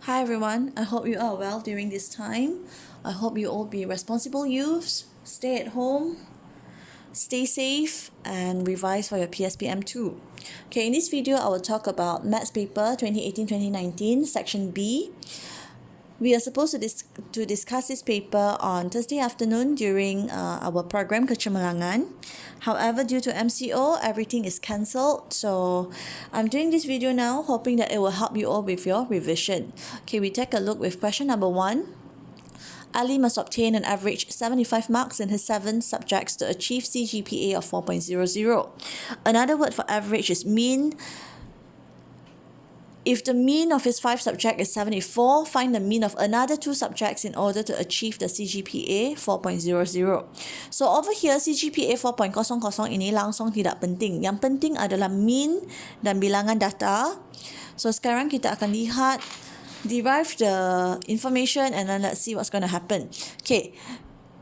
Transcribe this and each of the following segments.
Hi everyone, I hope you are well during this time. I hope you all be responsible youths, stay at home, stay safe, and revise for your PSPM 2. Okay, in this video, I will talk about Maths paper 2018-2019, section B. We are supposed to discuss this paper on Thursday afternoon during our program Kecemerlangan. However, due to MCO, everything is cancelled. So I'm doing this video now, hoping that it will help you all with your revision. Okay, we take a look with question number 1. Ali must obtain an average 75 marks in his 7 subjects to achieve CGPA of 4.00. Another word for average is mean. If the mean of his 5 subjects is 74, find the mean of another 2 subjects in order to achieve the CGPA 4.00. So over here, CGPA 4.00 ini langsung tidak penting. Yang penting adalah mean dan bilangan data. So sekarang kita akan lihat, derive the information and then let's see what's going to happen. Okay.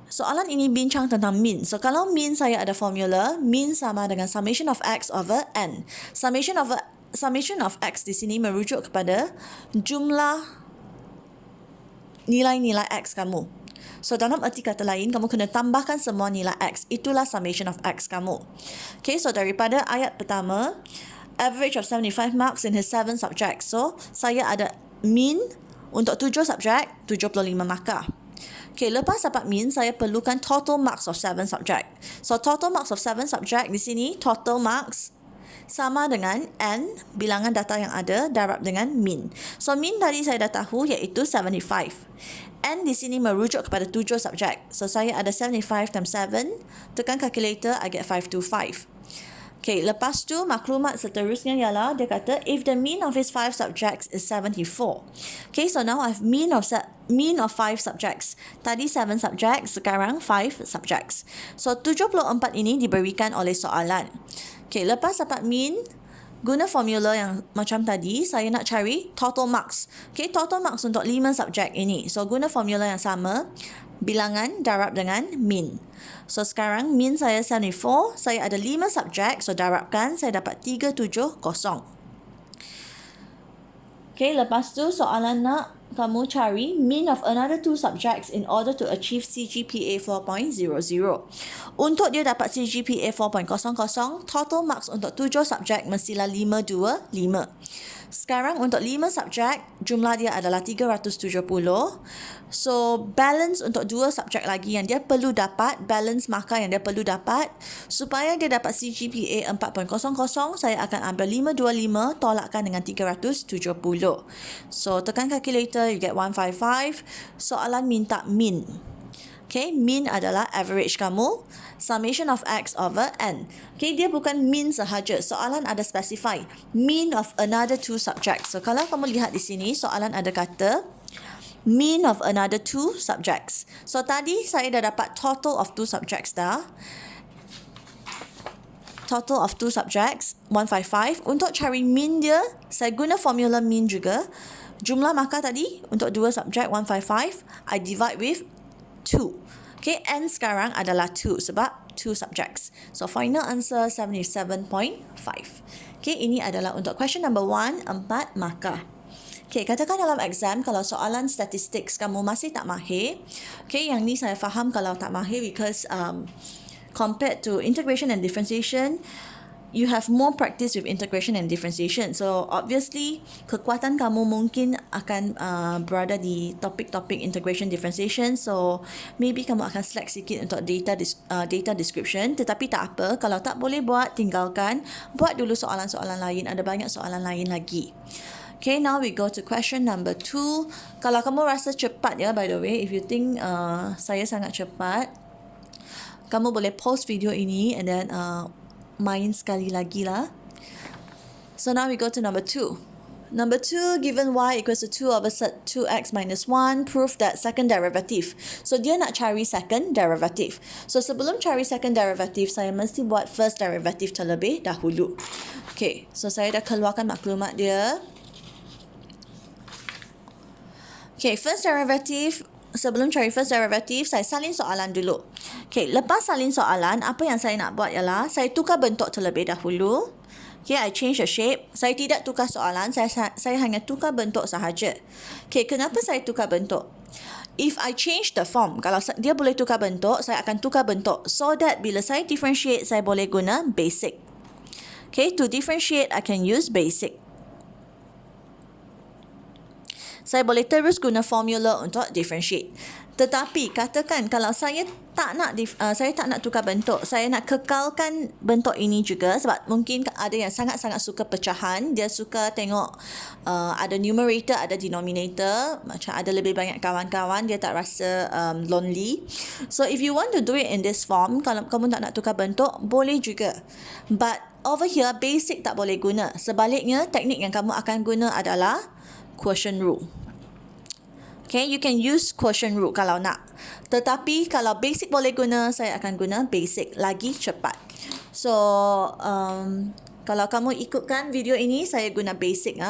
Soalan ini bincang tentang mean. So kalau mean saya ada formula, mean sama dengan summation of x over n. Summation of x di sini merujuk kepada jumlah nilai-nilai x kamu. So dalam erti kata lain, kamu kena tambahkan semua nilai x. Itulah summation of x kamu. Okay, so daripada ayat pertama, average of 75 marks in his 7 subjects. So saya ada mean untuk 7 subjek, 75 markah. Okay, lepas dapat mean, saya perlukan total marks of 7 subject. So total marks of 7 subject di sini, total marks sama dengan n bilangan data yang ada darab dengan mean. So mean tadi saya dah tahu iaitu 75. N di sini merujuk kepada 7 subjek. So saya ada 75 times 7. Tekan calculator, I get 525. Okay, lepas tu maklumat seterusnya ialah dia kata if the mean of his 5 subjects is 74. Okay, so now I have mean of 5 subjects. Tadi 7 subjects, sekarang 5 subjects. So 74 ini diberikan oleh soalan. Okay, lepas dapat mean, guna formula yang macam tadi, saya nak cari total marks. Okay, total marks untuk 5 subjek ini. So, guna formula yang sama, bilangan darab dengan mean. So, sekarang mean saya 74, saya ada 5 subjek, so darabkan, saya dapat 370. Okay, lepas tu soalan nak kamu cari mean of another 2 subjects in order to achieve CGPA 4.00. Untuk dia dapat CGPA 4.00, total marks untuk 7 subjek mestilah 525. Sekarang untuk 5 subjek, jumlah dia adalah 370. So, balance untuk 2 subjek lagi yang dia perlu dapat, balance markah yang dia perlu dapat, supaya dia dapat CGPA 4.00, saya akan ambil 525 tolakkan dengan 370. So, tekan calculator, you get 155. Soalan minta mean. Okay, mean adalah average kamu. Summation of x over n. Okay, dia bukan mean sahaja. Soalan ada specify. Mean of another 2 subjects. So, kalau kamu lihat di sini, soalan ada kata mean of another 2 subjects. So, tadi saya dah dapat total of 2 subjects dah. Total of 2 subjects, 155. Untuk cari mean dia, saya guna formula mean juga. Jumlah markah tadi untuk 2 subjek 155, I divide with 2. Okay, n sekarang adalah 2 sebab 2 subjects. So, final answer 77.5. Okay, ini adalah untuk question number 1, 4 markah. Okay, katakan dalam exam kalau soalan statistics kamu masih tak mahir. Okay, yang ni saya faham kalau tak mahir because compared to integration and differentiation, you have more practice with integration and differentiation. So, obviously, kekuatan kamu mungkin akan berada di topik-topik integration differentiation. So, maybe kamu akan select sikit untuk data description. Tetapi tak apa, kalau tak boleh buat, tinggalkan. Buat dulu soalan-soalan lain. Ada banyak soalan lain lagi. Okay, now we go to question number 2. Kalau kamu rasa cepat ya, by the way, if you think saya sangat cepat, kamu boleh pause video ini and then main sekali lagi lah. So now we go to number 2. Number 2, given y equals to 2 over 2x minus 1, prove that second derivative. So dia nak cari second derivative. So sebelum cari second derivative, saya mesti buat first derivative terlebih dahulu. Okay, so saya dah keluarkan maklumat dia. Okay, first derivative. Sebelum cari first derivative, saya salin soalan dulu. Okay, lepas salin soalan, apa yang saya nak buat ialah saya tukar bentuk terlebih dahulu. Okay, I change the shape. Saya tidak tukar soalan, saya hanya tukar bentuk sahaja. Okay, kenapa saya tukar bentuk? If I change the form, kalau dia boleh tukar bentuk, saya akan tukar bentuk. So that bila saya differentiate, saya boleh guna basic. Okay, to differentiate, I can use basic. Saya boleh terus guna formula untuk differentiate. Tetapi katakan kalau saya tak nak tukar bentuk, saya nak kekalkan bentuk ini juga, sebab mungkin ada yang sangat-sangat suka pecahan, dia suka tengok ada numerator, ada denominator, macam ada lebih banyak kawan-kawan, dia tak rasa lonely. So if you want to do it in this form, kalau kamu tak nak tukar bentuk, boleh juga. But over here, basic tak boleh guna. Sebaliknya, teknik yang kamu akan guna adalah quotient rule. Okay, you can use quotient rule kalau nak. Tetapi kalau basic boleh guna, saya akan guna basic, lagi cepat. So, kalau kamu ikutkan video ini, saya guna basic.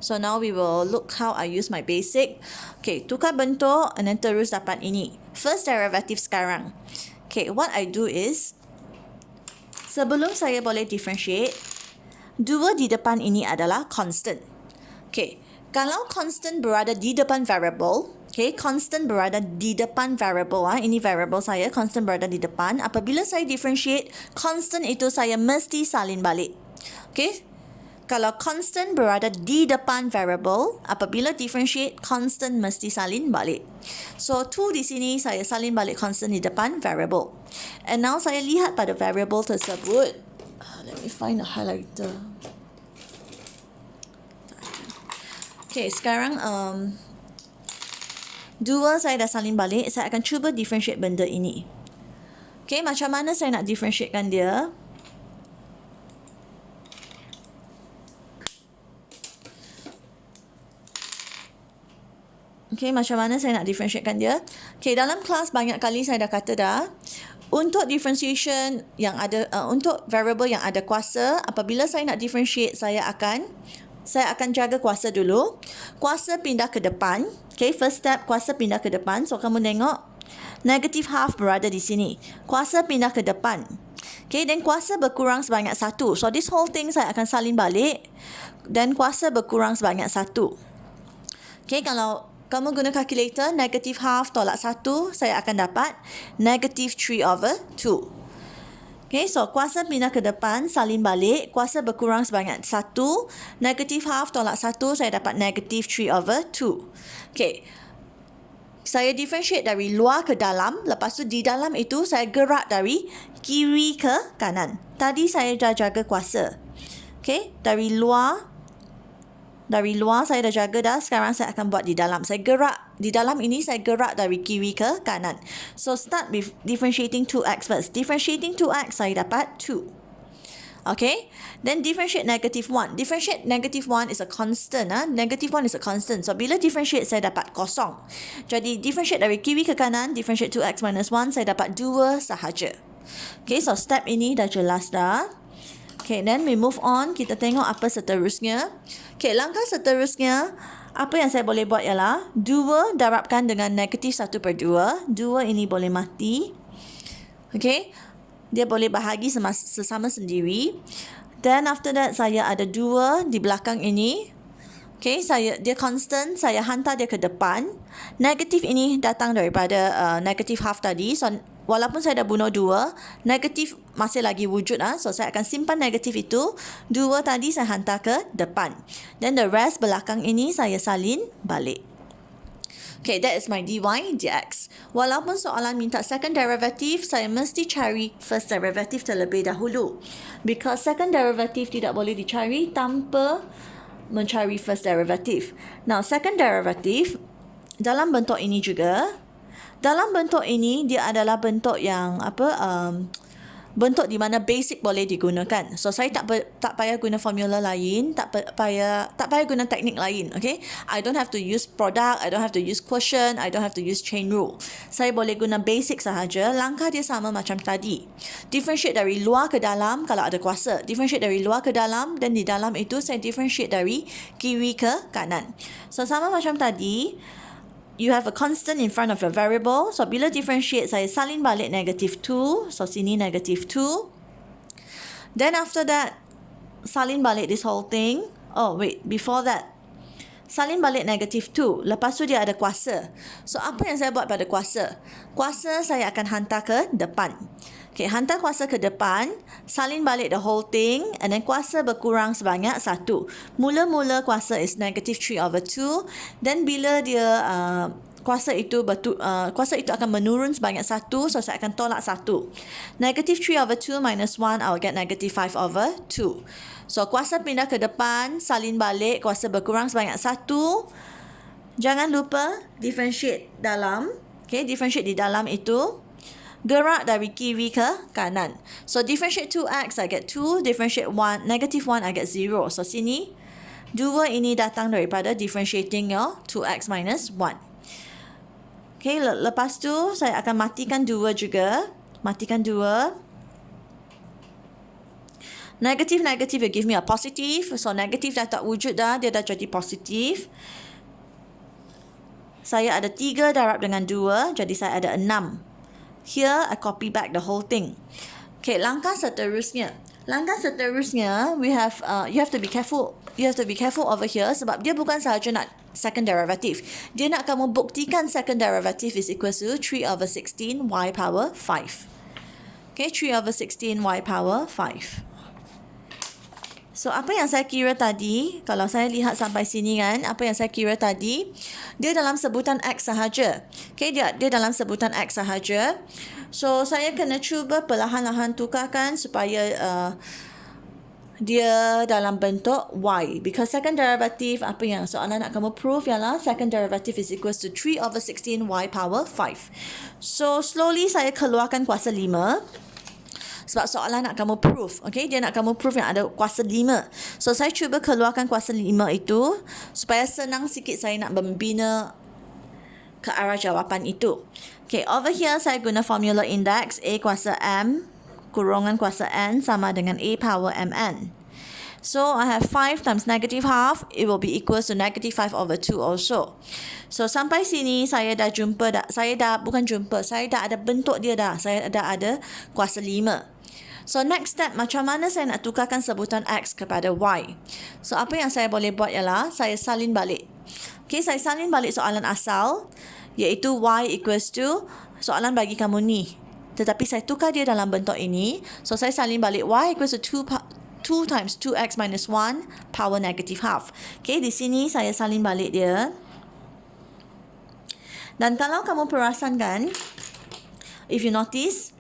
So now we will look how I use my basic. Okay, tukar bentuk and then terus dapat ini. First derivative sekarang. Okay, what I do is, sebelum saya boleh differentiate, 2 di depan ini adalah constant. Okay, kalau constant berada di depan variable, okay, constant berada di depan variable, ini variable saya, constant berada di depan. Apabila saya differentiate, constant itu saya mesti salin balik. Okay, kalau constant berada di depan variable, apabila differentiate, constant mesti salin balik. So 2 di sini saya salin balik constant di depan variable. And now saya lihat pada variable tersebut. Let me find a highlighter. Okay, sekarang 2 saya dah salin balik. Saya akan cuba differentiate benda ini. Okay, macam mana saya nak differentiatekan dia? Okay, macam mana saya nak differentiatekan dia? Okay, dalam kelas banyak kali saya dah kata dah, untuk differentiation yang ada, untuk variable yang ada kuasa, apabila saya nak differentiate, saya akan jaga kuasa dulu. Kuasa pindah ke depan. Okay, first step, kuasa pindah ke depan. So, kamu tengok, negative half berada di sini. Kuasa pindah ke depan. Okay, dan kuasa berkurang sebanyak 1. So, this whole thing saya akan salin balik. Dan kuasa berkurang sebanyak 1. Okay, kalau kamu guna calculator, negative half tolak 1, saya akan dapat negative 3/2. Okay, so kuasa pindah ke depan, salin balik, kuasa berkurang sebanyak 1, negative half tolak 1, saya dapat negative 3/2. Okay, saya differentiate dari luar ke dalam, lepas tu di dalam itu saya gerak dari kiri ke kanan. Tadi saya dah jaga kuasa. Okay, dari luar saya dah jaga dah. Sekarang saya akan buat di dalam. Saya gerak di dalam ini, saya gerak dari kiri ke kanan. So start with differentiating 2x first. Differentiating 2x, saya dapat 2. Okay, then differentiate negative 1. Differentiate negative 1 is a constant. Negative 1 is a constant. So bila differentiate, saya dapat kosong. Jadi differentiate dari kiri ke kanan, differentiate 2x minus 1, saya dapat 2 sahaja. Okay, so step ini dah jelas dah. Okay, then we move on. Kita tengok apa seterusnya. Okay, langkah seterusnya, apa yang saya boleh buat ialah 2 darabkan dengan negatif 1/2. 2 ini boleh mati. Okay, dia boleh bahagi sesama sendiri. Then after that, saya ada 2 di belakang ini. Okay, dia constant, saya hantar dia ke depan. Negatif ini datang daripada negative half tadi. So, walaupun saya dah bunuh 2, negatif masih lagi wujud. So, saya akan simpan negatif itu. 2 tadi saya hantar ke depan. Then the rest belakang ini saya salin balik. Okay, that is my dy dx. Walaupun soalan minta second derivative, saya mesti cari first derivative terlebih dahulu. Because second derivative tidak boleh dicari tanpa mencari first derivative. Now, second derivative dalam bentuk ini juga. Dalam bentuk ini, dia adalah bentuk yang bentuk di mana basic boleh digunakan. So, saya tak payah guna formula lain, tak payah guna teknik lain, okay? I don't have to use product, I don't have to use quotient, I don't have to use chain rule. Saya boleh guna basic sahaja. Langkah dia sama macam tadi. Differentiate dari luar ke dalam kalau ada kuasa. Differentiate dari luar ke dalam, dan di dalam itu saya differentiate dari kiri ke kanan. So, sama macam tadi. You have a constant in front of your variable. So, bila differentiate, saya salin balik negative 2. So, sini negative 2. Then after that, salin balik this whole thing. Oh wait, before that, salin balik negative 2. Lepas tu dia ada kuasa. So, apa yang saya buat pada kuasa? Kuasa saya akan hantar ke depan. Okay, hantar kuasa ke depan, salin balik the whole thing, and then kuasa berkurang sebanyak 1. Mula-mula kuasa is negative 3/2. Then bila dia kuasa itu akan menurun sebanyak 1, so saya akan tolak 1. Negative 3/2 minus 1, I will get negative 5/2. So, kuasa pindah ke depan, salin balik, kuasa berkurang sebanyak 1. Jangan lupa differentiate dalam. Okay, differentiate di dalam itu. Gerak dari kiri ke kanan. So, differentiate 2x, I get 2. Differentiate 1, negative 1, I get 0. So, sini, 2 ini datang daripada differentiating your 2x minus 1. Okay, lepas tu, saya akan matikan 2 juga. Matikan 2. Negative will give me a positive. So, negative dah tak wujud dah. Dia dah jadi positif. Saya ada 3 darab dengan 2. Jadi, saya ada 6. Here, I copy back the whole thing. Okay, langkah seterusnya. We have, you have to be careful. You have to be careful over here sebab dia bukan sahaja nak second derivative. Dia nak kamu buktikan second derivative is equal to 3/16 y power 5. Okay, 3/16 y power 5. So, apa yang saya kira tadi, kalau saya lihat sampai sini kan, apa yang saya kira tadi, dia dalam sebutan X sahaja. Okay, dia dalam sebutan X sahaja. So, saya kena cuba perlahan-lahan tukarkan supaya dia dalam bentuk Y. Because second derivative, apa yang soalan nak kamu prove ialah second derivative is equal to 3/16 y power 5. So, slowly saya keluarkan kuasa 5. Sebab soalan nak kamu proof. Okay, dia nak kamu proof yang ada kuasa 5. So, saya cuba keluarkan kuasa 5 itu supaya senang sikit saya nak membina ke arah jawapan itu. Okay, over here saya guna formula index A kuasa M kurungan kuasa N sama dengan A power Mn. So, I have 5 times negative half. It will be equal to negative 5/2 also. So, sampai sini saya dah saya dah ada bentuk dia dah. Saya dah ada kuasa 5. So, next step, macam mana saya nak tukarkan sebutan X kepada Y? So, apa yang saya boleh buat ialah, saya salin balik. Okay, saya salin balik soalan asal, iaitu Y equals to, soalan bagi kamu ni. Tetapi saya tukar dia dalam bentuk ini. So, saya salin balik Y equals to 2 times 2x minus 1 power negative half. Okay, di sini saya salin balik dia. Dan kalau kamu perasan kan, if you notice,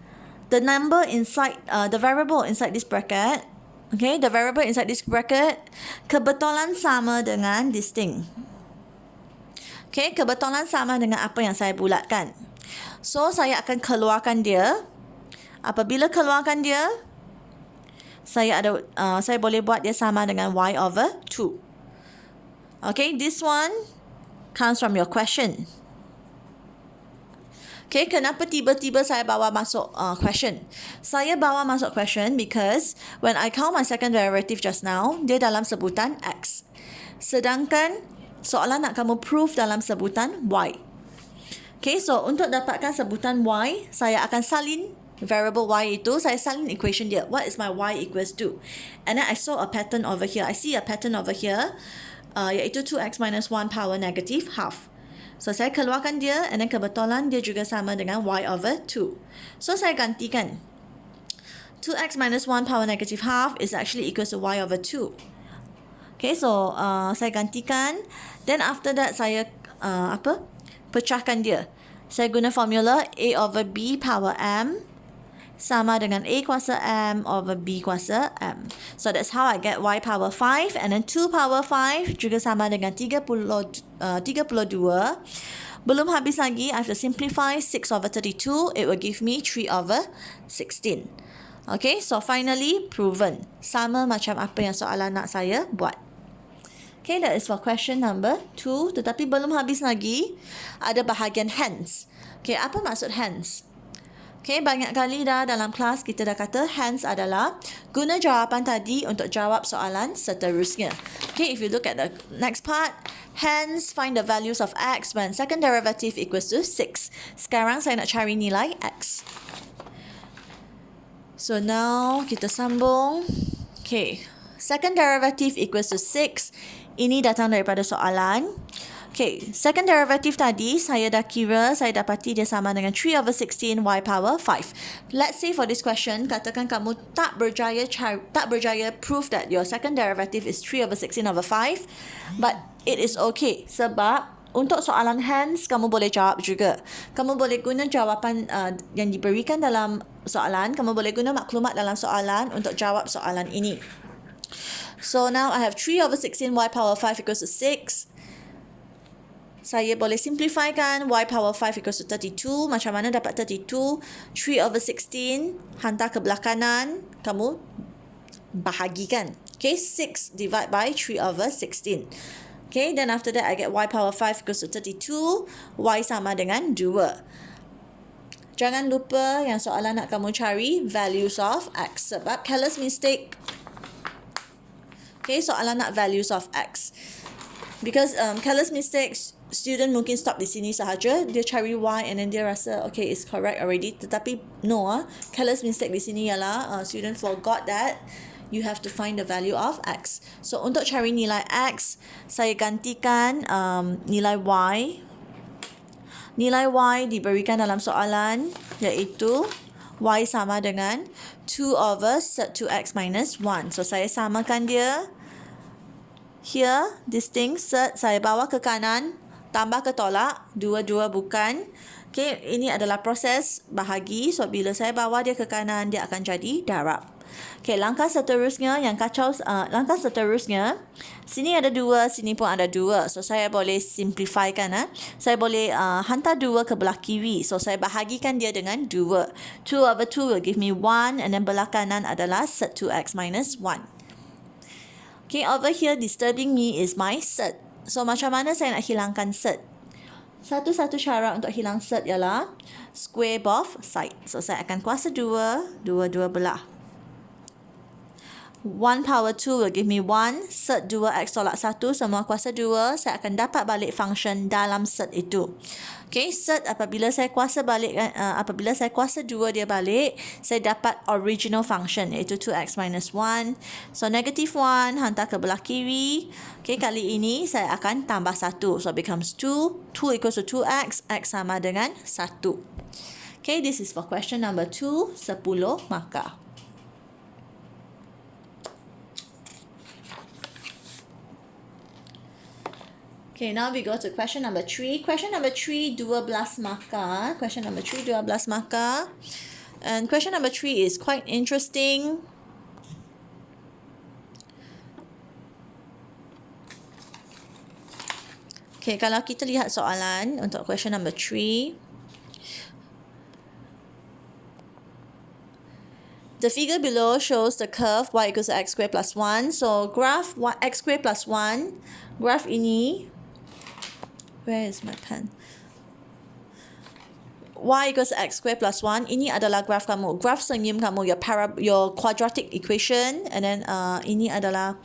the number inside, the variable inside this bracket, okay, the variable inside this bracket, kebetulan sama dengan this thing. Okay, kebetulan sama dengan apa yang saya bulatkan. So, saya akan keluarkan dia. Apabila keluarkan dia, saya boleh buat dia sama dengan y/2. Okay, this one comes from your question. Okay, kenapa tiba-tiba saya bawa masuk question? Saya bawa masuk question because when I count my second derivative just now, dia dalam sebutan X. Sedangkan soalan nak kamu prove dalam sebutan Y. Okay, so untuk dapatkan sebutan Y, saya akan salin variable Y itu, saya salin equation dia. What is my Y equals to? And then I saw a pattern over here. I see a pattern over here, iaitu 2x minus 1 power negative half. So, saya keluarkan dia, and then kebetulan dia juga sama dengan y/2. So, saya gantikan. 2x minus 1 power negative half is actually equals to y/2. Okay, so, saya gantikan. Then, after that, saya, pecahkan dia. Saya guna formula A/B power M sama dengan A kuasa M/B kuasa M. So, that's how I get y power 5. And then 2 power 5 juga sama dengan 32. Belum habis lagi, I have to simplify 6/32. It will give me 3/16. Okay, so finally proven. Sama macam apa yang soalan nak saya buat. Okay, that is for question number 2. Tetapi belum habis lagi, ada bahagian hence. Okay, apa maksud hence? Okay, banyak kali dah dalam kelas kita dah kata hence adalah guna jawapan tadi untuk jawab soalan seterusnya. Okay, if you look at the next part, hence find the values of x when second derivative equals to 6. Sekarang saya nak cari nilai x. So now kita sambung. Okay, Second derivative equals to 6. Ini datang daripada soalan. Okay, second derivative tadi saya dah kira, saya dapati dia sama dengan 3 over 16 y power 5. Let's say for this question, katakan kamu tak berjaya prove that your second derivative is 3 over 16 over 5, but it is okay sebab untuk soalan hands kamu boleh jawab juga. Kamu boleh guna jawapan yang diberikan dalam soalan, kamu boleh guna maklumat dalam soalan untuk jawab soalan ini. So now I have 3 over 16 y power 5 equals to 6. Saya boleh simplifikan y power 5 equals to 32. Macam mana dapat 32? 3 over 16 hantar ke belah kanan, kamu bahagikan. Okay, 6 divide by 3 over 16. Okay, then after that I get y power 5 equals to 32. Y sama dengan 2. Jangan lupa yang soalan nak kamu cari values of x sebab careless mistake. Okay, soalan nak values of x. Because careless mistakes, student mungkin stop di sini sahaja, dia cari y and then dia rasa okay it's correct already, tetapi no, careless mistake di sini ialah student forgot that you have to find the value of x. So untuk cari nilai x, saya gantikan nilai y. Nilai y diberikan dalam soalan iaitu y sama dengan 2 over sert 2x minus 1. So saya samakan dia. Here, this thing, sert, saya bawa ke kanan, tambah ke tolak, dua-dua bukan. Okay, ini adalah proses bahagi. So, bila saya bawa dia ke kanan, dia akan jadi darab. Okay, langkah seterusnya, yang kacau, langkah seterusnya, sini ada 2, sini pun ada 2. So, saya boleh simplifikan. Saya boleh hantar 2 ke belah kiri. So, saya bahagikan dia dengan 2. 2 over 2 will give me 1, and then belah kanan adalah sert 2x minus 1. Okay, over here disturbing me is my sert. So, macam mana saya nak hilangkan sert? Satu-satu cara untuk hilang sert ialah square both side. So, saya akan kuasa 2, dua-dua belah. 1 power 2 will give me 1. Sert 2x tolak 1, semua kuasa 2. Saya akan dapat balik function dalam sert itu. Okay, sert apabila saya kuasa 2 dia balik, saya dapat original function iaitu 2x minus 1. So, negative 1 hantar ke belah kiri. Okay, kali ini saya akan tambah 1. So, it becomes 2. 2 equals to 2x. X sama dengan 1. Okay, this is for question number 2, 10 markah. Okay, now we go to question number 3. Question number 3, 12 markah. Question number 3, 12 markah. And question number 3 is quite interesting. Okay, kalau kita lihat soalan untuk question number 3. The figure below shows the curve y equals to x squared plus 1. So, graph x squared plus 1. Graph ini, where is my pen? Y equals to x squared plus 1. Ini adalah graph kamu. Graph senyum kamu, your quadratic equation. And then ini adalah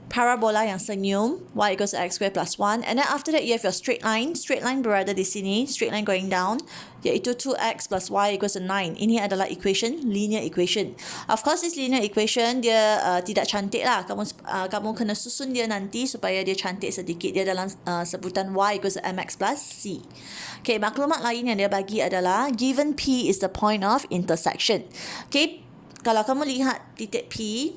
parabola yang senyum. Y equals to x squared plus 1. And then after that, you have your straight line. Straight line berada di sini. Straight line going down. Iaitu 2x plus y equals to 9. Ini adalah equation, linear equation. Of course, this linear equation, dia tidak cantik lah. Kamu kena susun dia nanti supaya dia cantik sedikit. Dia dalam sebutan y equals to mx plus c. Okay, maklumat lain yang dia bagi adalah given P is the point of intersection. Okay, kalau kamu lihat titik P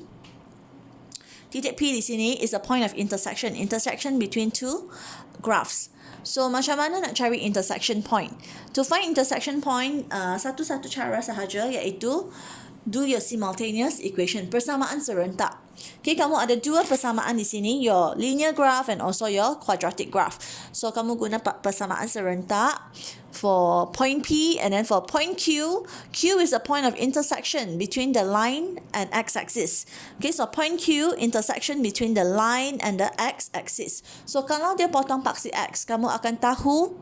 di sini is a point of intersection. Intersection between two graphs. So, macam mana nak cari intersection point? To find intersection point, satu-satu cara sahaja iaitu do your simultaneous equation, persamaan serentak. Okay, kamu ada dua persamaan di sini, your linear graph and also your quadratic graph. So, kamu guna persamaan serentak for point P, and then for point Q. Q is a point of intersection between the line and x-axis. Okay, so point Q, intersection between the line and the x-axis. So, kalau dia potong paksi x, kamu akan tahu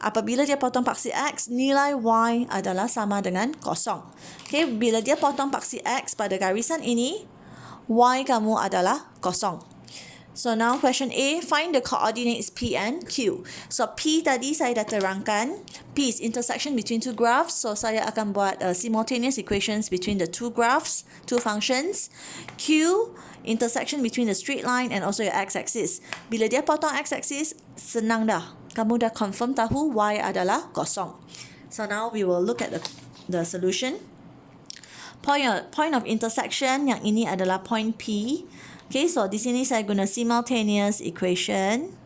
apabila dia potong paksi x, nilai y adalah sama dengan kosong. Okay, bila dia potong paksi x pada garisan ini, y kamu adalah kosong. So now question A, find the coordinates P and Q. So P tadi saya dah terangkan, P is intersection between two graphs. So saya akan buat simultaneous equations between the two graphs, two functions. Q, intersection between the straight line and also your x-axis. Bila dia potong x-axis, senang dah. Kamu dah confirm tahu y adalah kosong. So now we will look at the solution. Point of intersection yang ini adalah point P. Okay, so di sini saya guna simultaneous equation.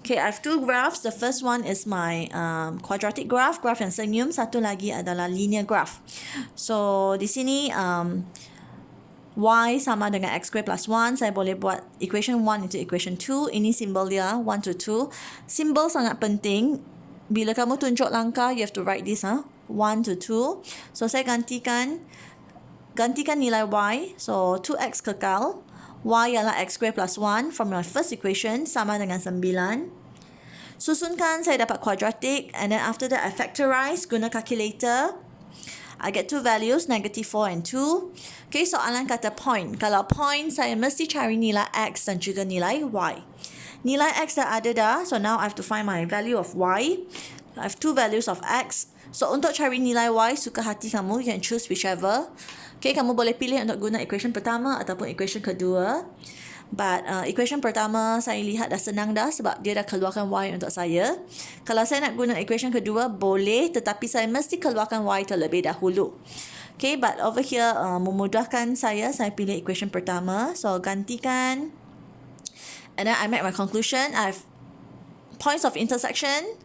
Okay, I have two graphs. The first one is my quadratic graph yang senyum. Satu lagi adalah linear graph. So di sini y sama dengan x square plus 1. Saya boleh buat equation 1 into equation 2. Ini simbol dia 1 to 2. Simbol sangat penting. Bila kamu tunjuk langkah, you have to write this 1 to 2. So saya gantikan nilai y. So 2x kekal. Y ialah x square plus 1 from my first equation sama dengan 9. Susunkan, saya dapat quadratic, and then after that I factorize guna calculator. I get two values, negative 4 and 2. Okay, soalan kata point. Kalau point, saya mesti cari nilai x dan juga nilai y. Nilai x dah ada dah, so now I have to find my value of y. I have two values of x. So untuk cari nilai y, suka hati kamu, you can choose whichever. Okay, kamu boleh pilih untuk guna equation pertama ataupun equation kedua. But equation pertama saya lihat dah senang dah sebab dia dah keluarkan y untuk saya. Kalau saya nak guna equation kedua boleh, tetapi saya mesti keluarkan y terlebih dahulu. Okay, but over here memudahkan saya pilih equation pertama. So gantikan. And then I make my conclusion. I have points of intersection.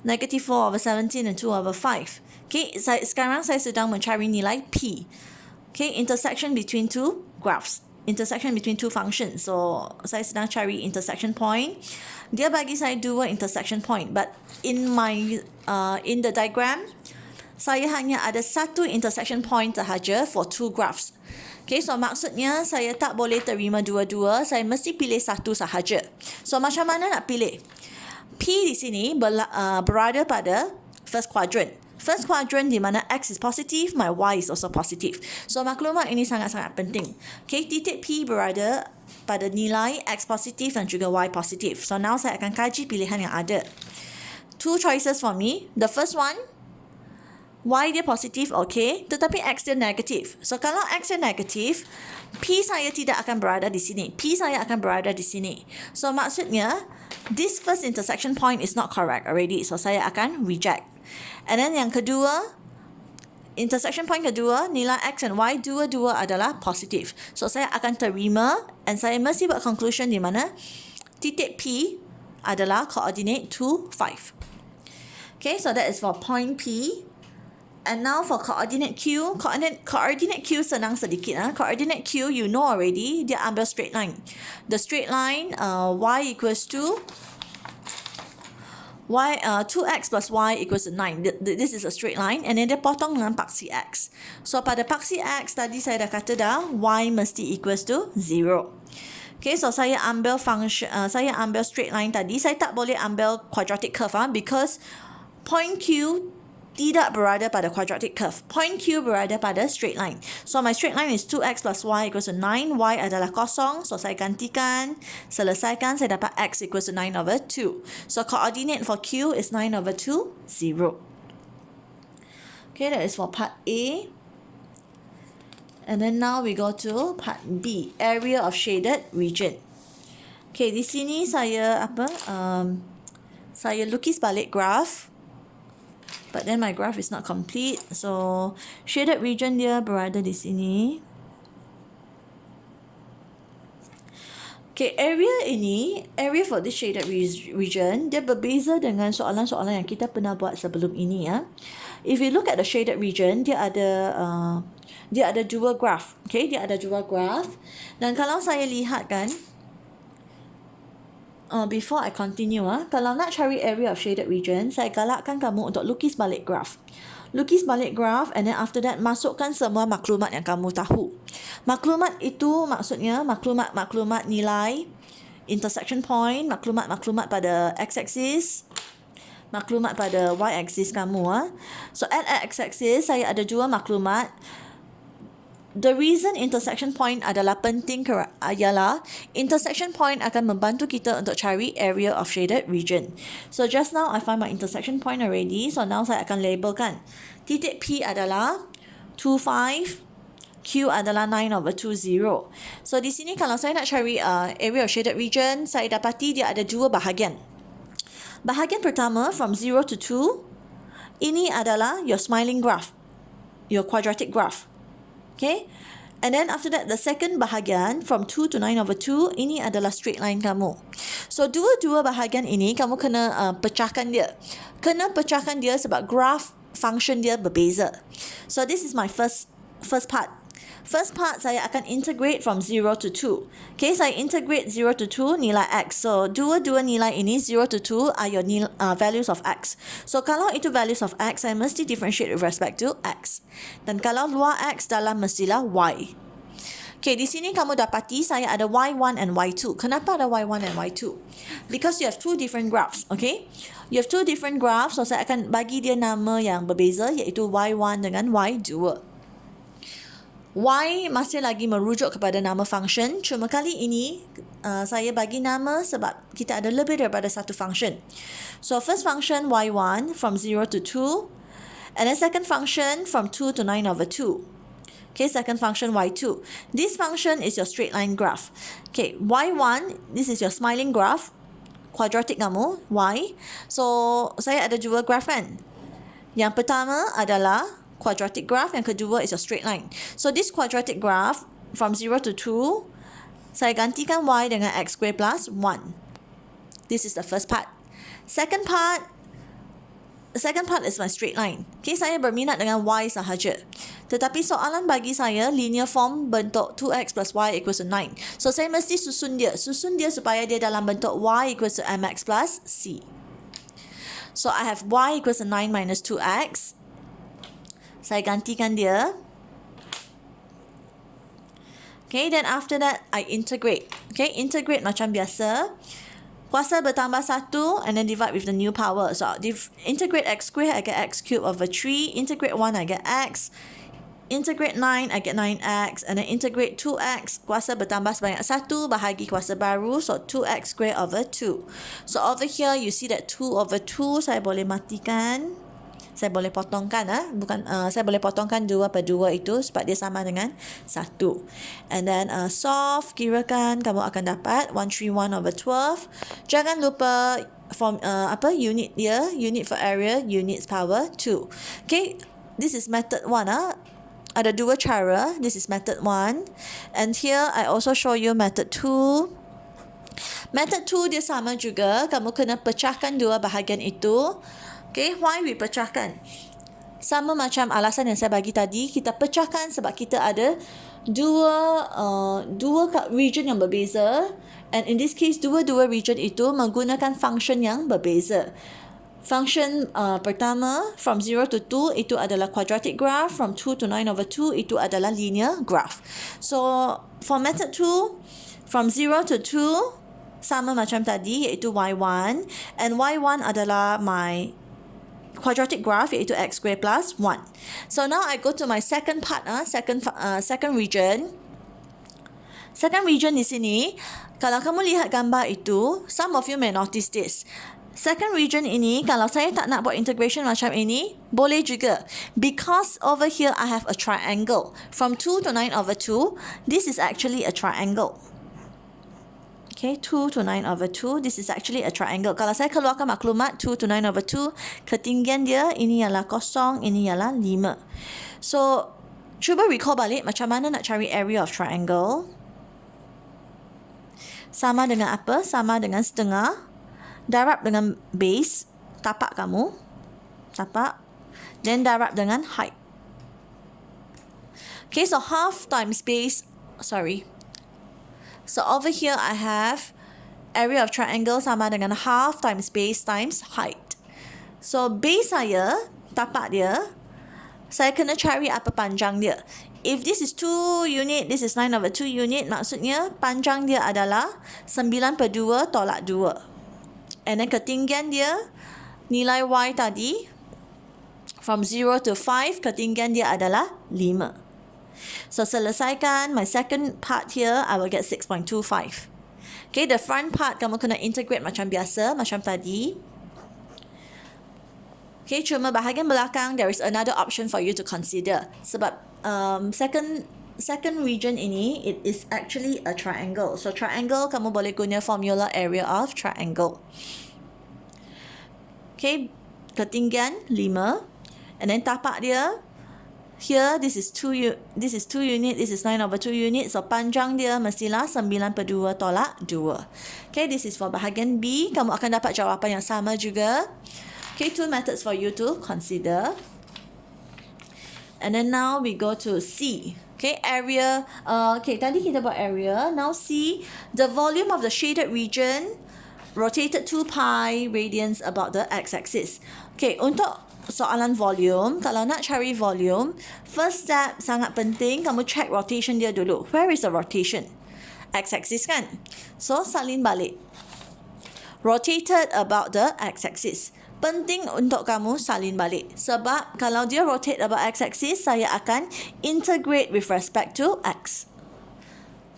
Negative 4 over 17 and 2 over 5. Okay, sekarang saya sedang mencari nilai P. Okay, intersection between two graphs. Intersection between two functions. So, saya sedang cari intersection point. Dia bagi saya dua intersection point. But in the diagram, saya hanya ada satu intersection point sahaja for two graphs. Okay, so maksudnya saya tak boleh terima dua-dua. Saya mesti pilih satu sahaja. So, macam mana nak pilih? P di sini berada pada first quadrant. First quadrant di mana x is positive, my y is also positive. So maklumat ini sangat-sangat penting. Okay, titik P berada pada nilai x positif dan juga y positif. So now saya akan kaji pilihan yang ada. Two choices for me. The first one, y dia positif, okay. Tetapi x dia negatif. So kalau x dia negatif, P saya tidak akan berada di sini. P saya akan berada di sini. So maksudnya, this first intersection point is not correct already. So saya akan reject. And then yang kedua, intersection point kedua, nilai x and y dua-dua adalah positif. So saya akan terima and saya mesti buat conclusion di mana titik P adalah coordinate 2, 5. Okay, so that is for point P. And now for coordinate Q, coordinate Q senang sedikit. Coordinate Q, you know already, dia ambil straight line. The straight line, y equals to 2x plus y equals to 9. This is a straight line. And then dia potong dengan paksi x. So pada paksi x, tadi saya dah kata dah, y mesti equals to 0. Okay, so saya ambil straight line tadi. Saya tak boleh ambil quadratic curve because point Q tidak berada pada quadratic curve. Point Q berada pada straight line. So my straight line is 2x plus y equals to 9. Y adalah kosong. So saya gantikan. Selesaikan. Saya dapat x equals to 9 over 2. So coordinate for Q is 9 over 2, 0. Okay, that is for part A. And then now we go to part B. Area of shaded region. Okay, di sini saya saya lukis balik graph. But then my graph is not complete. So, shaded region dia berada di sini. Okay, area for this shaded region, dia berbeza dengan soalan-soalan yang kita pernah buat sebelum ini. If you look at the shaded region, dia ada dua graph. Okay, dia ada dua graph. Dan kalau saya lihat kan, before I continue, kalau nak cari area of shaded region, saya galakkan kamu untuk lukis balik graph. Lukis balik graph and then after that masukkan semua maklumat yang kamu tahu. Maklumat itu maksudnya maklumat nilai, intersection point, maklumat pada x-axis, maklumat pada y-axis kamu. So at x-axis saya ada dua maklumat. The reason intersection point adalah penting ialah intersection point akan membantu kita untuk cari area of shaded region. So just now I find my intersection point already. So now saya akan labelkan. Titik P adalah 25, Q adalah 9/20. So di sini kalau saya nak cari area of shaded region, saya dapati dia ada dua bahagian. Bahagian pertama from 0 to 2, ini adalah your smiling graph, your quadratic graph. Okay? And then after that, the second bahagian from 2 to 9/2, ini adalah straight line kamu. So dua-dua bahagian ini kamu kena pecahkan dia. Kena pecahkan dia sebab graph function dia berbeza. So this is my first part. First part, saya akan integrate from 0 to 2. Okay, saya integrate 0 to 2 nilai x. So, dua-dua nilai ini, 0 to 2, are your values of x. So, kalau itu values of x, saya mesti differentiate with respect to x. Dan kalau luar x dalam mestilah y. Okay, di sini kamu dapati saya ada y1 and y2. Kenapa ada y1 and y2? Because you have two different graphs, okay? You have two different graphs, so saya akan bagi dia nama yang berbeza, iaitu y1 dengan y2. Y masih lagi merujuk kepada nama function. Cuma kali ini saya bagi nama sebab kita ada lebih daripada satu function. So first function y1 from 0 to 2. And then second function from 2 to 9/2. Okay, second function y2. This function is your straight line graph. Okay, y1, this is your smiling graph. Quadratic kamu, y. So saya ada dua graph kan. Yang pertama adalah quadratic graph, yang kedua is a straight line. So this quadratic graph from 0 to 2, saya gantikan y dengan x square plus 1. This is the first part. Second part is my straight line. Okay, saya berminat dengan y sahaja. Tetapi soalan bagi saya linear form bentuk 2x plus y equals to 9. So saya mesti susun dia supaya dia dalam bentuk y equals to mx plus c. So I have y equals to 9 minus 2x. Saya gantikan dia. Okay, then after that, I integrate. Okay, integrate macam biasa. Kuasa bertambah 1 and then divide with the new power. So, integrate x square, I get x cubed over 3. Integrate 1, I get x. Integrate 9, I get 9x. And then integrate 2x. Kuasa bertambah sebanyak 1, bahagi kuasa baru. So, 2x square over 2. So, over here, you see that 2 over 2, saya boleh matikan. Saya boleh potongkan, saya boleh potongkan 2/2 itu sebab dia sama dengan 1. And then solve, kirakan kamu akan dapat 131/12. Jangan lupa form unit dia, unit for area, units power 2. Okay, this is method 1. Ada dua cara. This is method 1. And here I also show you method 2. Method 2 dia sama juga, kamu kena pecahkan dua bahagian itu. Okay, why we pecahkan? Sama macam alasan yang saya bagi tadi, kita pecahkan sebab kita ada dua region yang berbeza. And in this case, dua-dua region itu menggunakan function yang berbeza. Function pertama, from 0 to 2, itu adalah quadratic graph. From 2 to 9/2, itu adalah linear graph. So, for method 2, from 0 to 2, sama macam tadi, iaitu y1. And y1 adalah my quadratic graph, iaitu x square plus 1. So now I go to my second part, second region. Second region di sini, kalau kamu lihat gambar itu, some of you may notice this. Second region ini, kalau saya tak nak buat integration macam ini, boleh juga. Because over here I have a triangle. From 2 to 9/2, this is actually a triangle. Okay, 2 to 9/2. This is actually a triangle. Kalau saya keluarkan maklumat 2 to 9/2, ketinggian dia ini ialah 0, ini ialah 5. So, cuba recall balik macam mana nak cari area of triangle. Sama dengan apa? Sama dengan setengah. Darab dengan base. Tapak kamu. Tapak. Then darab dengan height. Okay, so half times base. So over here I have area of triangle sama dengan half times base times height. So base saya, tapak dia, saya kena cari apa panjang dia. If this is 2 unit, this is 9/2 unit, maksudnya panjang dia adalah 9/2 tolak 2. And then ketinggian dia nilai Y tadi from 0 to 5, ketinggian dia adalah 5. So selesaikan my second part here, I will get 6.25. Okay, the front part kamu kena integrate macam biasa, macam tadi. Okay, cuma bahagian belakang, there is another option for you to consider. Sebab second region ini, it is actually a triangle. So triangle, kamu boleh guna formula area of triangle. Okay, ketinggian 5. And then tapak dia, here, this is 2 unit, this is 9/2 unit. So, panjang dia mestilah 9/2 tolak 2. Okay, this is for bahagian B. Kamu akan dapat jawapan yang sama juga. Okay, 2 methods for you to consider. And then now we go to C. Okay, area. Okay, tadi kita buat area. Now C, the volume of the shaded region rotated 2 pi radians about the x-axis. Okay, untuk soalan volume, kalau nak cari volume, first step sangat penting, kamu check rotation dia dulu. Where is the rotation? X-axis kan? So, salin balik. Rotated about the x-axis. Penting untuk kamu salin balik. Sebab kalau dia rotate about x-axis, saya akan integrate with respect to x.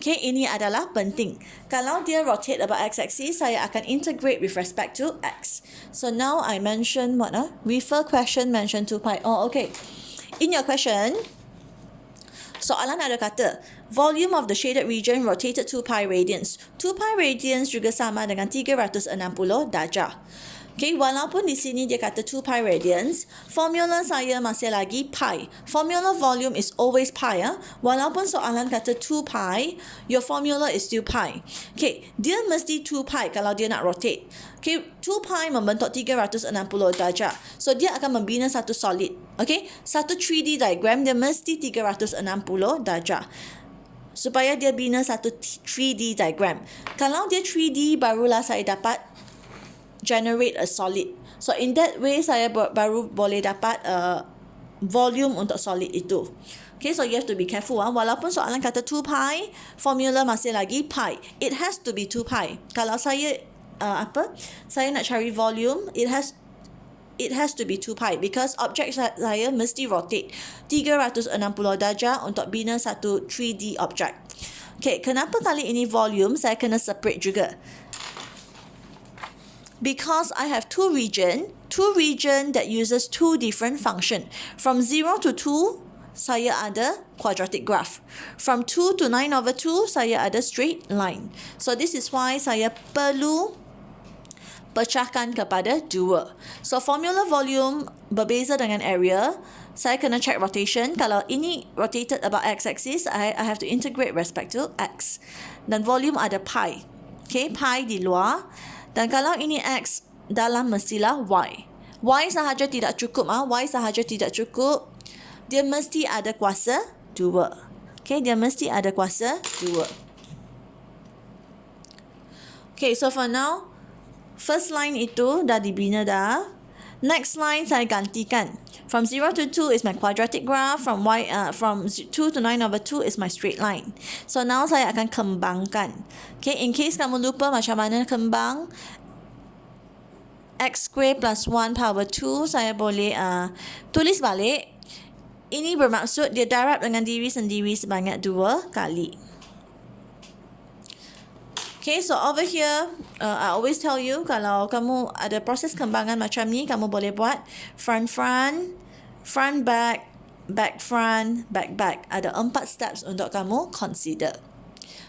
Okay, ini adalah penting. Kalau dia rotate about x-axis, saya akan integrate with respect to x. So now I mention what? Refer question mention 2 pi. Oh, okay. In your question, soalan ada kata, volume of the shaded region rotated 2 pi radians. 2 pi radians juga sama dengan 360 darjah. Okay, walaupun di sini dia kata 2 pi radians, formula saya masih lagi pi. Formula volume is always pi. Walaupun soalan kata 2 pi, your formula is still pi. Okay, dia mesti 2 pi kalau dia nak rotate. Okay, 2 pi membentuk 360 darjah. So, dia akan membina satu solid. Okay, satu 3D diagram dia mesti 360 darjah. Supaya dia bina satu 3D diagram. Kalau dia 3D, barulah saya dapat generate a solid. So in that way, saya baru boleh dapat volume untuk solid itu. Okay, so you have to be careful. Walaupun soalan kata 2 pi, formula masih lagi pi. It has to be 2 pi. Kalau saya saya nak cari volume, it has to be 2 pi because objek saya mesti rotate 360 darjah untuk bina satu 3D object. Okay, kenapa kali ini volume saya kena separate juga? Because I have two region that uses two different function. From 0 to 2, saya ada quadratic graph. From 2 to 9/2, saya ada straight line. So this is why saya perlu pecahkan kepada 2. So formula volume berbeza dengan area. Saya kena check rotation. Kalau ini rotated about x-axis, I have to integrate respect to x. Dan volume ada pi. Okay, pi di luar. Dan kalau ini x, dalam mestilah y. Y sahaja tidak cukup. Y sahaja tidak cukup. Dia mesti ada kuasa 2. Okay, dia mesti ada kuasa 2. Okay, so for now, first line itu dah dibina dah. Next line saya gantikan. From 0 to 2 is my quadratic graph. From 2 to 9/2 is my straight line. So now saya akan kembangkan. Okay, in case kamu lupa macam mana kembang, x square plus 1 power 2, saya boleh tulis balik. Ini bermaksud dia darab dengan diri sendiri sebanyak 2 kali. Okay, so over here, I always tell you, kalau kamu ada proses kembangan macam ni, kamu boleh buat front, back, back. Ada 4 steps untuk kamu consider.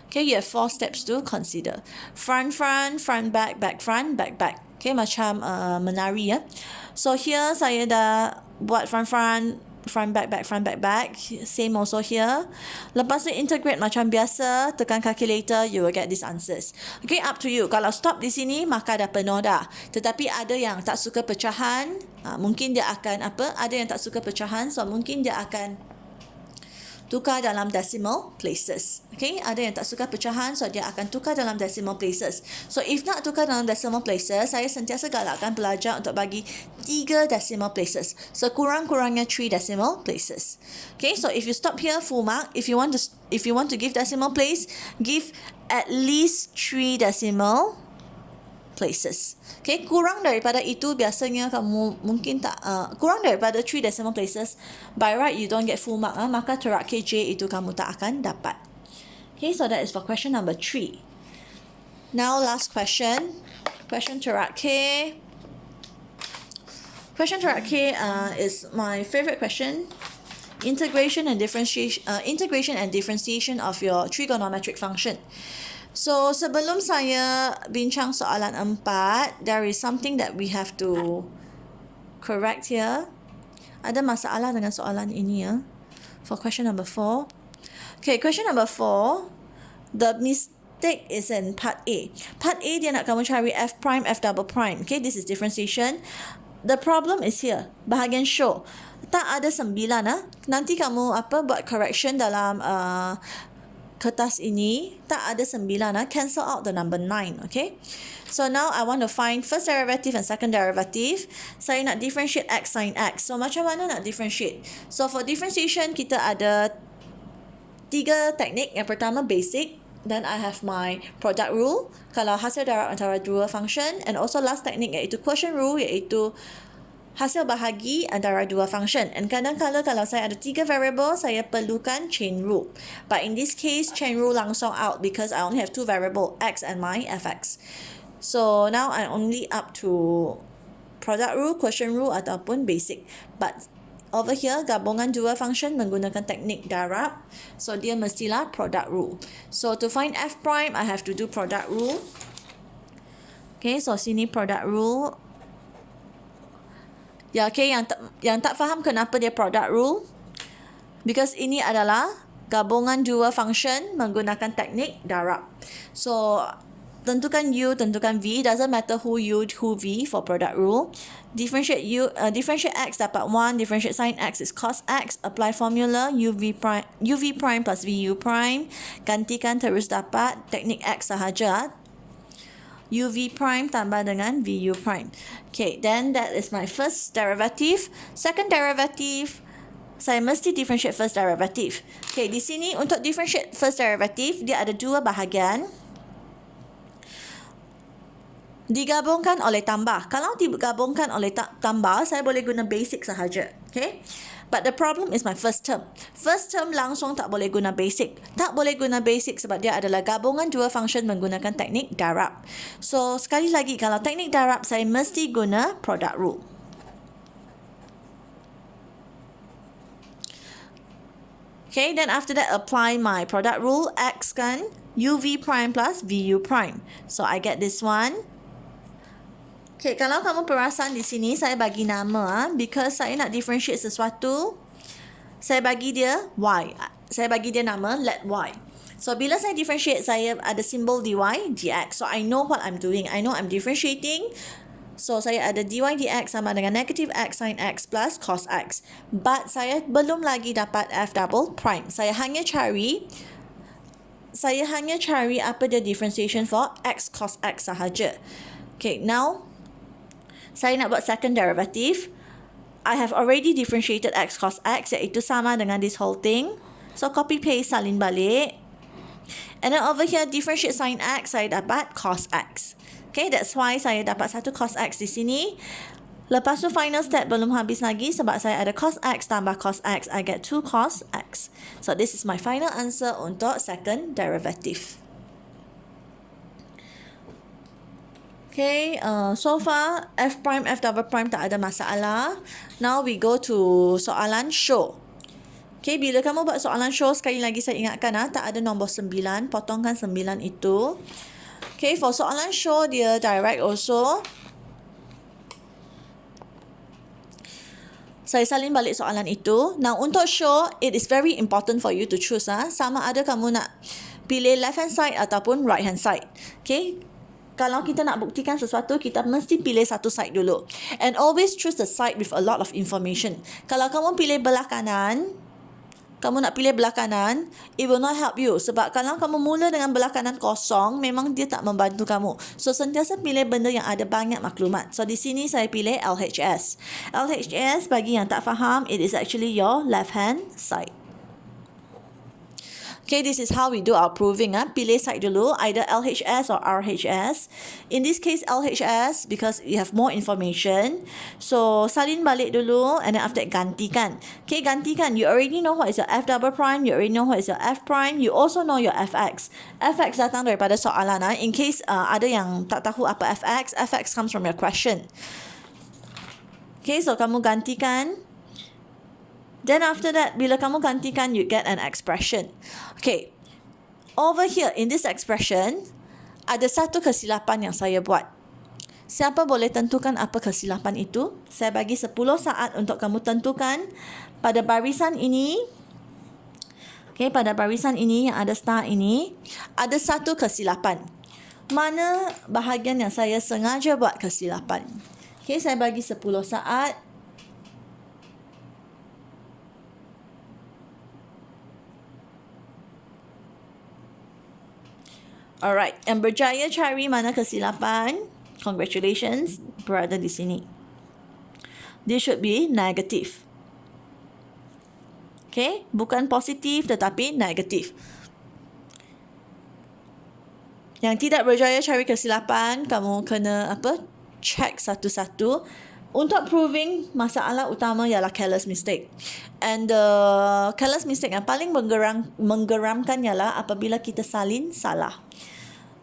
Okay, you have 4 steps to consider. Front, back, back. Okay, macam menari ya. So here, saya dah buat front, back. Same also here. Lepas tu integrate macam biasa, tekan calculator, you will get these answers. Okay, up to you. Kalau stop di sini, maka dah penuh dah. Tetapi ada yang tak suka pecahan, mungkin dia akan ada yang tak suka pecahan, so mungkin dia akan tukar dalam decimal places. Okay, ada yang tak suka pecahan, so dia akan tukar dalam decimal places. So if nak tukar dalam decimal places, saya sentiasa galakkan pelajar untuk bagi 3 decimal places. So kurang-kurangnya 3 decimal places. Okay, so if you stop here, full mark. If you want to give decimal place, give at least 3 decimal places. Okay, kurang daripada itu biasanya kamu mungkin tak, kurang daripada 3 decimal places, by right you don't get full mark, maka terak KJ itu kamu tak akan dapat. Okay, so that is for question number 3. Now last question. Question terak K. Question terak K is my favorite question. Integration and differentiation of your trigonometric function. So, sebelum saya bincang soalan 4, there is something that we have to correct here. Ada masalah dengan soalan ini ya. For question number 4. Okay, question number 4. The mistake is in part A. Part A dia nak kamu cari F prime, F double prime. Okay, this is differentiation. The problem is here. Bahagian show. Tak ada 9 Nanti kamu buat correction dalam kertas ini, tak ada 9 cancel out the number 9, okay? So now I want to find first derivative and second derivative. Saya nak differentiate x sin x. So macam mana nak differentiate? So for differentiation kita ada 3 teknik. Yang pertama basic, then I have my product rule kalau hasil darab antara dua function, and also last teknik iaitu quotient rule, iaitu hasil bahagi antara dua function. And kadang-kadang kalau saya ada 3 variable, saya perlukan chain rule. But in this case, chain rule langsung out because I only have 2 variable, x and my fx. So now I only up to product rule, quotient rule ataupun basic. But over here, gabungan dua function menggunakan teknik darab. So dia mestilah product rule. So to find f prime, I have to do product rule. Okay, so sini product rule. Ya, okay, yang tak faham kenapa dia product rule, because ini adalah gabungan dua function menggunakan teknik darab. So tentukan U, tentukan V, doesn't matter who U, who V for product rule. Differentiate x dapat 1, differentiate sin x is cos x, apply formula UV prime plus VU prime, gantikan terus dapat teknik x sahaja. UV prime tambah dengan VU prime. Okay, then that is my first derivative. Second derivative, saya mesti differentiate first derivative. Okay, di sini untuk differentiate first derivative, dia ada 2 bahagian. Digabungkan oleh tambah. Kalau digabungkan oleh tambah, saya boleh guna basic sahaja. Okay? But the problem is my first term. First term langsung tak boleh guna basic. Tak boleh guna basic sebab dia adalah gabungan dua function menggunakan teknik darab. So, sekali lagi, kalau teknik darab, saya mesti guna product rule. Okay, then after that, apply my product rule. X kan UV prime plus VU prime. So, I get this one. Okay, kalau kamu perasan di sini, saya bagi nama because saya nak differentiate sesuatu. Saya bagi dia Y. Saya bagi dia nama let Y. So, bila saya differentiate, saya ada simbol dy, dx. So, I know what I'm doing. I know I'm differentiating. So, saya ada dy dx sama dengan negative x sin x plus cos x. But, saya belum lagi dapat f double prime. Saya hanya cari apa dia differentiation for x cos x sahaja. Okay, now saya nak buat second derivative. I have already differentiated x cos x, iaitu sama dengan this whole thing. So, copy paste, salin balik. And then over here, differentiate sin x, saya dapat cos x. Okay, that's why saya dapat 1 cos x di sini. Lepas tu final step belum habis lagi sebab saya ada cos x tambah cos x. I get 2 cos x. So, this is my final answer untuk second derivative. Okay, so far f prime, f double prime tak ada masalah. Now we go to soalan show. Okay, bila kamu buat soalan show, sekali lagi saya ingatkan tak ada nombor 9, potongkan 9 itu. Okay, for soalan show dia direct also. Saya salin balik soalan itu. Now untuk show, it is very important for you to choose sama ada kamu nak pilih left hand side ataupun right hand side. Okay, kalau kita nak buktikan sesuatu, kita mesti pilih satu side dulu. And always choose the side with a lot of information. Kalau kamu pilih belah kanan, it will not help you. Sebab kalau kamu mula dengan belah kanan kosong, memang dia tak membantu kamu. So, sentiasa pilih benda yang ada banyak maklumat. So, di sini saya pilih LHS. LHS, bagi yang tak faham, it is actually your left hand side. Okay, this is how we do our proving. Pilih side dulu, either LHS or RHS. In this case, LHS because you have more information. So, salin balik dulu and then after that gantikan. Okay, gantikan. You already know what is your F double prime. You already know what is your F prime. You also know your FX. FX datang daripada soalan. In case ada yang tak tahu apa FX, FX comes from your question. Okay, so kamu gantikan. Then after that, bila kamu gantikan, you get an expression. Okay, over here in this expression, ada satu kesilapan yang saya buat. Siapa boleh tentukan apa kesilapan itu? Saya bagi 10 saat untuk kamu tentukan pada barisan ini. Okay, pada barisan ini yang ada star ini, ada satu kesilapan. Mana bahagian yang saya sengaja buat kesilapan? Okay, saya bagi 10 saat. Alright, yang berjaya cari mana kesilapan, congratulations, berada di sini. This should be negative. Okay, bukan positif tetapi negatif. Yang tidak berjaya cari kesilapan, kamu kena check satu-satu. Untuk proving, masalah utama ialah careless mistake. And the careless mistake yang paling menggeramkan ialah apabila kita salin salah.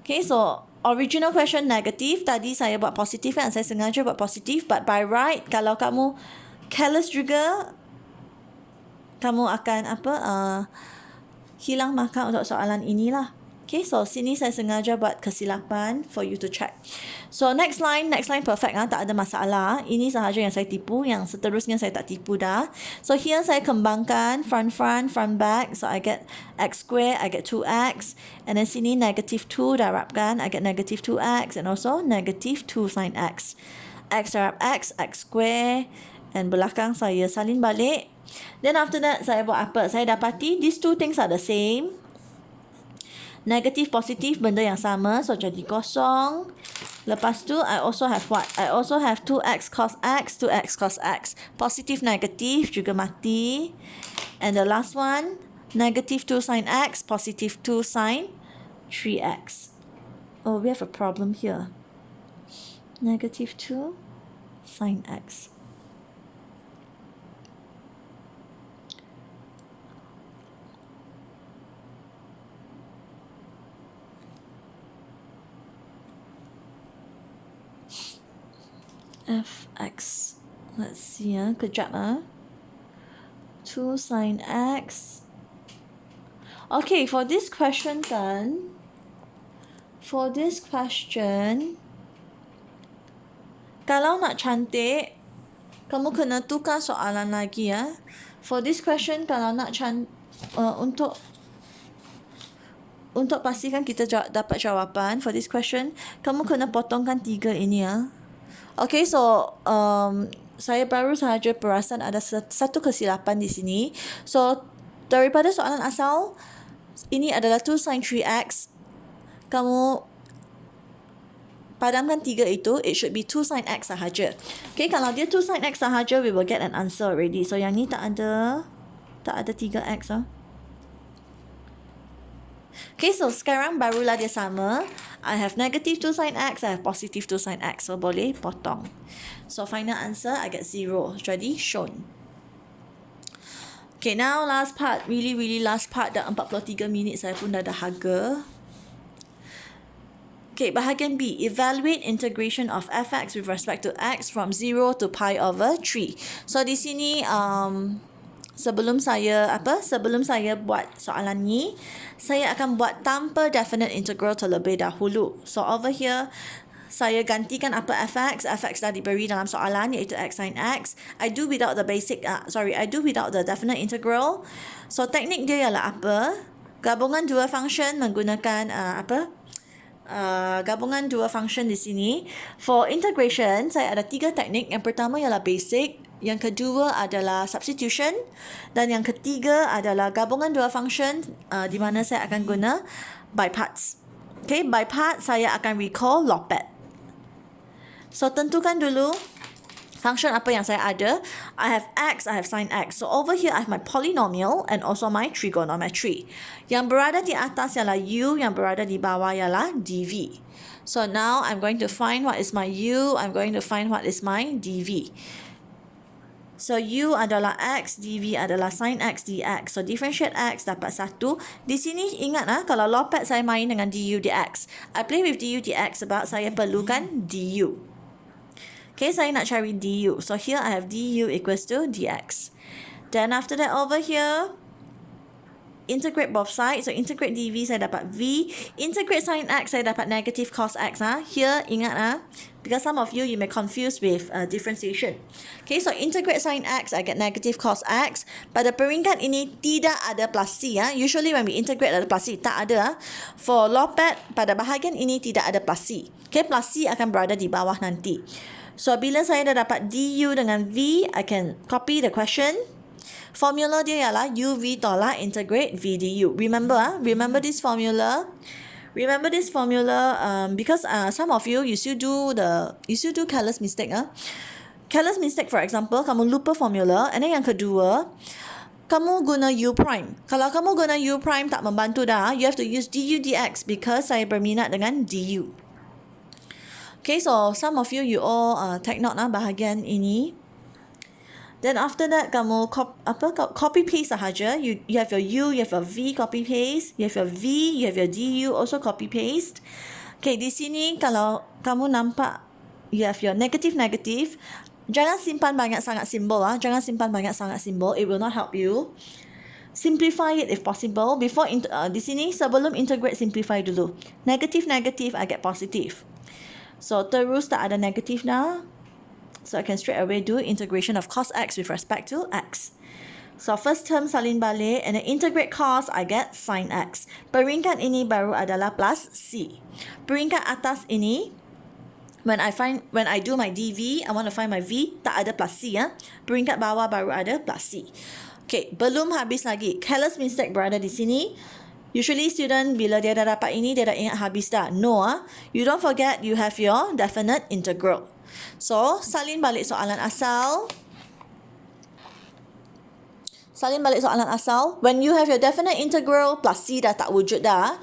Okay, so original question negatif. Tadi saya buat positif kan. Saya sengaja buat positif. But by right, kalau kamu careless juga, kamu akan hilang markah untuk soalan inilah. Okay, so sini saya sengaja buat kesilapan for you to check. So next line perfect tak ada masalah. Ini sahaja yang saya tipu, yang seterusnya saya tak tipu dah. So here saya kembangkan front, back. So I get x square, I get 2x. And then sini negative 2 darabkan, I get negative 2x and also negative 2 sin x. X darab x square. And belakang saya salin balik. Then after that saya buat apa? Saya dapati these two things are the same. Negatif, positif, benda yang sama. So, jadi kosong. Lepas tu, I also have what? I also have 2x cos x, 2x cos x. Positif, negatif juga mati. And the last one, negative 2 sin x, positive 2 sin 3x. Oh, we have a problem here. Negative 2 sin x. Fx. Let's see kejap 2 sin x. Okay, for this question then, kalau nak cantik, kamu kena tukar soalan lagi For this question, kalau nak untuk pastikan kita dapat jawapan for this question, kamu kena potongkan 3 ini Okay, so saya baru sahaja perasan ada satu kesilapan di sini. So, daripada soalan asal, ini adalah 2 sin 3x. Kamu padamkan 3 itu, it should be 2 sin x sahaja. Okay, kalau dia 2 sin x sahaja, we will get an answer already. So, yang ni tak ada 3x Okay, so sekarang barulah dia sama. I have negative 2 sin x, I have positive 2 sin x. So, boleh potong. So, final answer, I get 0. Jadi, shown. Okay, now last part. Really last part. Dah 43 minit saya pun dah dahaga. Okay, bahagian B. Evaluate integration of fx with respect to x from 0 to pi over 3. So, di sini... Sebelum saya buat soalan ni, saya akan buat tanpa definite integral terlebih dahulu. So over here, saya gantikan apa fx dah diberi dalam soalan iaitu x sin x. I do without the definite integral. So teknik dia ialah apa? Gabungan dua function menggunakan gabungan dua function di sini. For integration, saya ada 3 teknik. Yang pertama ialah basic. Yang kedua adalah substitution. Dan yang ketiga adalah gabungan dua function di mana saya akan guna by parts. Okay, by part saya akan recall Lopet. So, tentukan dulu function apa yang saya ada. I have x, I have sin x. So over here I have my polynomial and also my trigonometry. Yang berada di atas ialah u, yang berada di bawah ialah dv. So now I'm going to find what is my u, I'm going to find what is my dv. So u adalah x, dv adalah sin x dx. So differentiate x dapat 1. Di sini ingat kalau Lopet saya main dengan du dx. I play with du dx sebab saya perlukan du. Okay, saya nak cari du. So here I have du equals to dx. Then after that over here, integrate both sides. So integrate dv saya dapat v. Integrate sin x saya dapat negative cos x. Here ingat because some of you may confuse with differentiation. Okay, so integrate sin x I get negative cos x. Pada peringkat ini tidak ada plus c. Usually when we integrate ada plus c. Tak ada. For Lopet pada bahagian ini tidak ada plus c. Okay, plus c akan berada di bawah nanti. So bila saya dah dapat du dengan v, I can copy the question. Formula dia ialah uv tolak integrate v du. Remember this formula. Remember this formula because some of you still do careless mistake. Careless mistake, for example, kamu lupa formula, and then yang kedua, kamu guna u prime. Kalau kamu guna u prime tak membantu dah. You have to use du dx because saya berminat dengan du. Okay, so some of you all take note bahagian ini. Then after that, kamu copy paste sahaja. You have your u, you have your v, copy paste. You have your v, you have your du, also copy paste. Okay, di sini kalau kamu nampak you have your negative. Jangan simpan banyak sangat simbol. Jangan simpan banyak sangat simbol. It will not help you. Simplify it if possible. Before di sini sebelum integrate, simplify dulu. Negative, I get positive. So terus tak ada negatif dah. So I can straight away do integration of cos x with respect to x. So first term salin balik and then integrate cos, I get sin x. Peringkat ini baru adalah plus c. Peringkat atas ini, when I do my dv, I want to find my v, tak ada plus c. Peringkat bawah baru ada plus c. Okay, belum habis lagi. Careless mistake berada di sini. Usually student bila dia dah dapat ini, dia dah ingat habis dah. No, you don't forget you have your definite integral. So, salin balik soalan asal. When you have your definite integral, plus c dah tak wujud dah.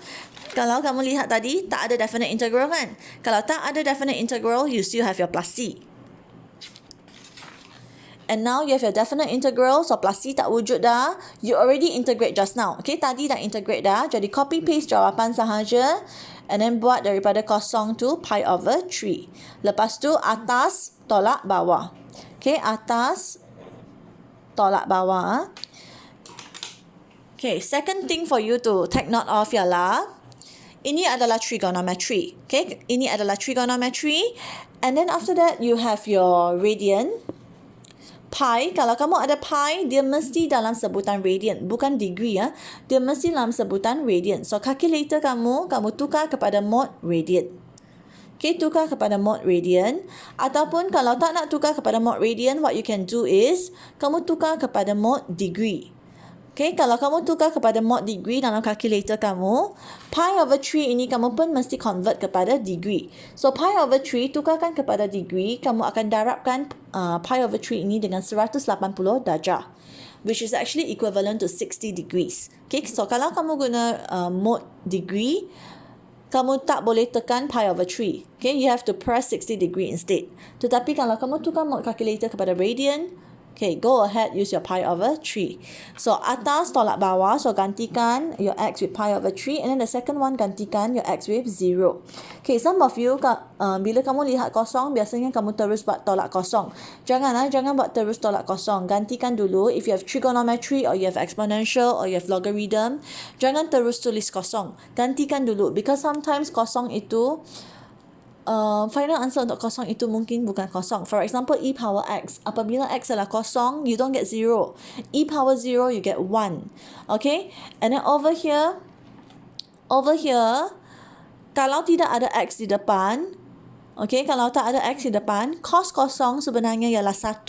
Kalau kamu lihat tadi, tak ada definite integral kan? Kalau tak ada definite integral, you still have your plus c. And now you have your definite integral, so plus c tak wujud dah. You already integrate just now. Okay, tadi dah integrate dah. Jadi copy paste jawapan sahaja. And then buat daripada kosong tu pi over 3. Lepas tu atas tolak bawah. Okay, atas tolak bawah. Okay, second thing for you to take note of ialah ini adalah trigonometry. Okay, ini adalah trigonometry. And then after that you have your radian. Pi, kalau kamu ada pi, dia mesti dalam sebutan radian, bukan degree Dia mesti dalam sebutan radian. So calculator kamu tukar kepada mod radian. Okay, tukar kepada mod radian. Ataupun kalau tak nak tukar kepada mod radian, what you can do is kamu tukar kepada mod degree. Okay, kalau kamu tukar kepada mod degree dalam calculator kamu, pi over 3 ini kamu pun mesti convert kepada degree. So, pi over 3 tukarkan kepada degree, kamu akan darabkan pi over 3 ini dengan 180 darjah, which is actually equivalent to 60 degrees. Okay, so kalau kamu guna mod degree, kamu tak boleh tekan pi over 3. Okay, you have to press 60 degree instead. Tetapi kalau kamu tukar mod calculator kepada radian, okay, go ahead, use your pi over 3. So, atas tolak bawah. So, gantikan your x with pi over 3. And then the second one, gantikan your x with 0. Okay, some of you, bila kamu lihat kosong, biasanya kamu terus buat tolak kosong. Jangan buat terus tolak kosong. Gantikan dulu. If you have trigonometry or you have exponential or you have logarithm, jangan terus tulis kosong. Gantikan dulu. Because sometimes kosong itu final answer untuk kosong itu mungkin bukan kosong. For example, e power x. Apabila x adalah kosong, you don't get 0. E power 0, you get 1. Okay? And then over here, kalau tidak ada x di depan, okay, kalau tak ada x di depan, cos kosong sebenarnya ialah 1.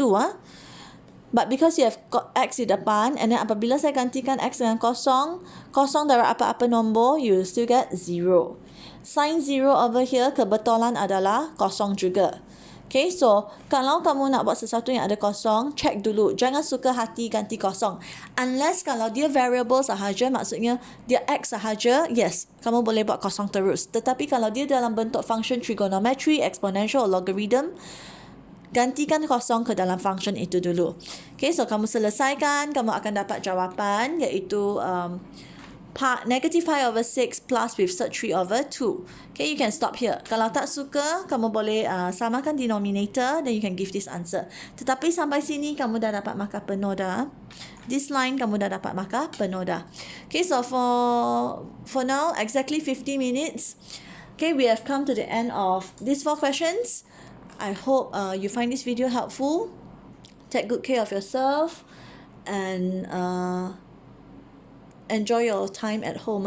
But because you have x di depan, and then apabila saya gantikan x dengan kosong dari apa-apa nombor, you still get 0. Sin 0 over here kebetulan adalah kosong juga. Okay, so kalau kamu nak buat sesuatu yang ada kosong, check dulu. Jangan suka hati ganti kosong. Unless kalau dia variable sahaja, maksudnya dia X sahaja, yes, kamu boleh buat kosong terus. Tetapi kalau dia dalam bentuk function trigonometry, exponential, logarithm, gantikan kosong ke dalam function itu dulu. Okay, so kamu selesaikan, kamu akan dapat jawapan iaitu negative pi over 6 plus with surt 3 over 2. Okay, you can stop here. Kalau tak suka, kamu boleh samakan denominator, then you can give this answer. Tetapi sampai sini, kamu dah dapat markah penuh dah. This line, kamu dah dapat markah penuh dah. Okay, so for now, exactly 50 minutes. Okay, we have come to the end of these 4 questions. I hope you find this video helpful. Take good care of yourself and enjoy your time at home.